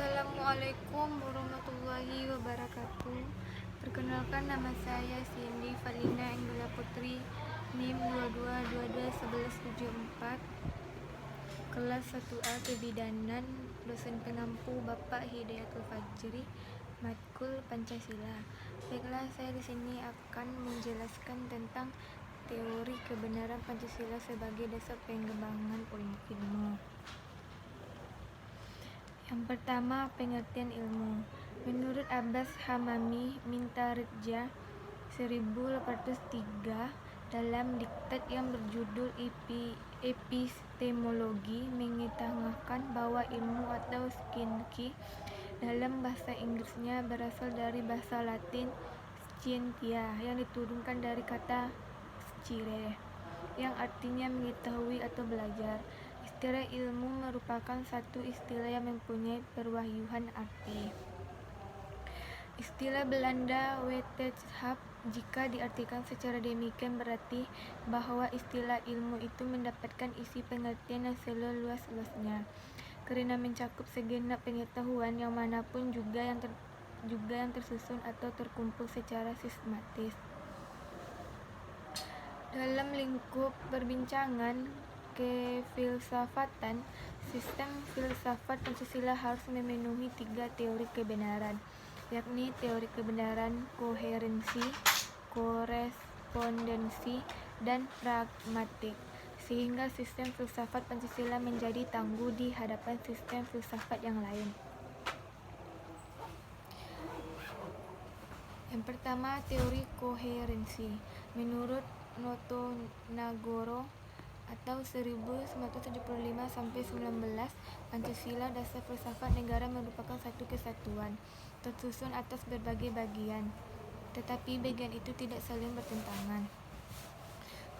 Assalamualaikum warahmatullahi wabarakatuh. Perkenalkan, nama saya Cindy Valina Anggela Putri, NIM 22221174, kelas 1A Kebidanan, dosen pengampu Bapak Hidayatul Fajri, matkul Pancasila. Baiklah, saya di sini akan menjelaskan tentang teori kebenaran Pancasila sebagai dasar pengembangan ilmu. Yang pertama, pengertian ilmu. Menurut Abbas Hamami Mintaridja 1803, dalam diktat yang berjudul Epistemologi, mengutamakan bahwa ilmu atau scientia dalam bahasa Inggrisnya berasal dari bahasa Latin scientia yang diturunkan dari kata scire, yang artinya mengetahui atau belajar. Istilah ilmu merupakan satu istilah yang mempunyai perwahyuan arti. Istilah Belanda wetenschap, jika diartikan secara demikian, berarti bahwa istilah ilmu itu mendapatkan isi pengertian yang seluas-luasnya, karena mencakup segenap pengetahuan yang manapun, juga yang tersusun atau terkumpul secara sistematis. Dalam lingkup perbincangan kefilsafatan, sistem filsafat Pancasila harus memenuhi 3 teori kebenaran, yakni teori kebenaran koherensi, korespondensi, dan pragmatik, sehingga sistem filsafat Pancasila menjadi tangguh di hadapan sistem filsafat yang lain. Yang pertama, teori koherensi. Menurut Noto Nagoro atau 1975-19, Pancasila, dasar filsafat negara, merupakan satu kesatuan tersusun atas berbagai bagian, tetapi bagian itu tidak saling bertentangan.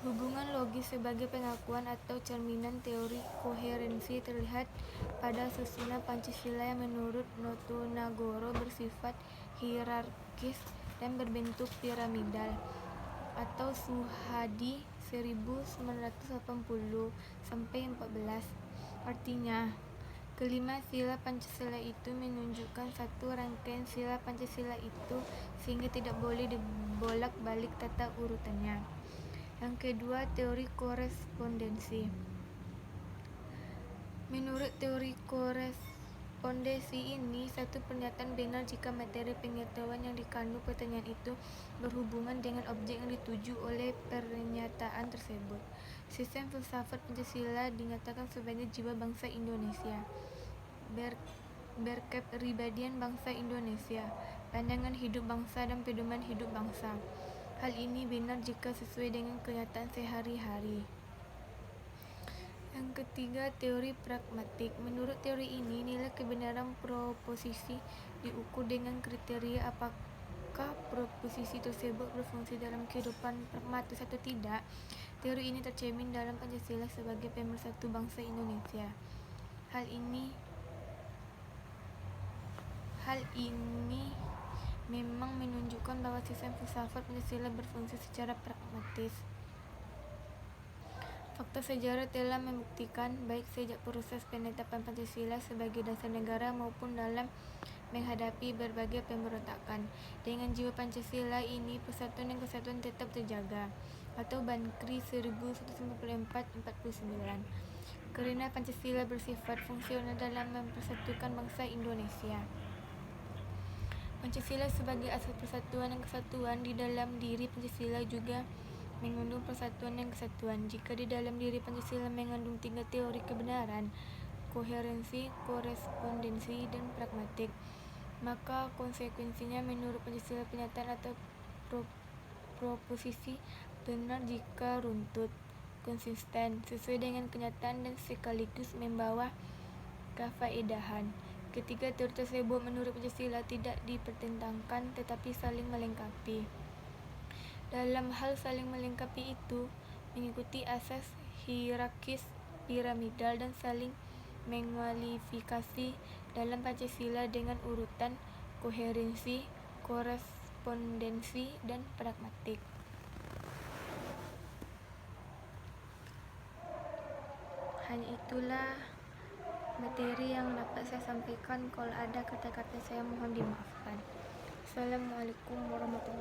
Hubungan logis sebagai pengakuan atau cerminan teori koherensi terlihat pada susunan Pancasila yang menurut Noto Nagoro bersifat hierarkis dan berbentuk piramidal, atau Suhadi 1980-14. Artinya, kelima sila Pancasila itu menunjukkan satu rangkaian sila Pancasila itu, sehingga tidak boleh dibolak-balik tata urutannya. Yang kedua, teori korespondensi. Menurut teori korespondensi ini, satu pernyataan benar jika materi pengetahuan yang dikandung pertanyaan itu berhubungan dengan objek yang dituju oleh pernyataan tersebut. Sistem filsafat Pancasila dinyatakan sebagai jiwa bangsa Indonesia, berkepribadian bangsa Indonesia, pandangan hidup bangsa, dan pedoman hidup bangsa. Hal ini benar jika sesuai dengan kenyataan sehari-hari. Yang ketiga, teori pragmatik. Menurut teori ini, nilai kebenaran proposisi diukur dengan kriteria apakah proposisi tersebut berfungsi dalam kehidupan pragmatis atau tidak. Teori ini tercermin dalam Pancasila sebagai pemersatu bangsa Indonesia. Hal ini memang menunjukkan bahwa sistem filsafat Pancasila berfungsi secara pragmatis. Fakta sejarah telah membuktikan, baik sejak proses penetapan Pancasila sebagai dasar negara maupun dalam menghadapi berbagai pemberontakan, dengan jiwa Pancasila ini persatuan dan kesatuan tetap terjaga, atau Bankri 1944-49, karena Pancasila bersifat fungsional dalam mempersatukan bangsa Indonesia. Pancasila sebagai asas persatuan dan kesatuan. Di dalam diri Pancasila juga mengandung persatuan dan kesatuan. Jika di dalam diri Pancasila mengandung 3 teori kebenaran, koherensi, korespondensi, dan pragmatik, maka konsekuensinya menurut Pancasila pernyataan atau proposisi benar jika runtut, konsisten, sesuai dengan kenyataan, dan sekaligus membawa kefaedahan. Ketiga teori tersebut menurut Pancasila tidak dipertentangkan, tetapi saling melengkapi. Dalam hal saling melengkapi itu, mengikuti asas hierarkis piramidal dan saling mengualifikasi dalam Pancasila dengan urutan koherensi, korespondensi, dan pragmatik. Hanya itulah materi yang dapat saya sampaikan. Kalau ada kata-kata saya mohon dimaafkan. Assalamualaikum warahmatullahi wabarakatuh.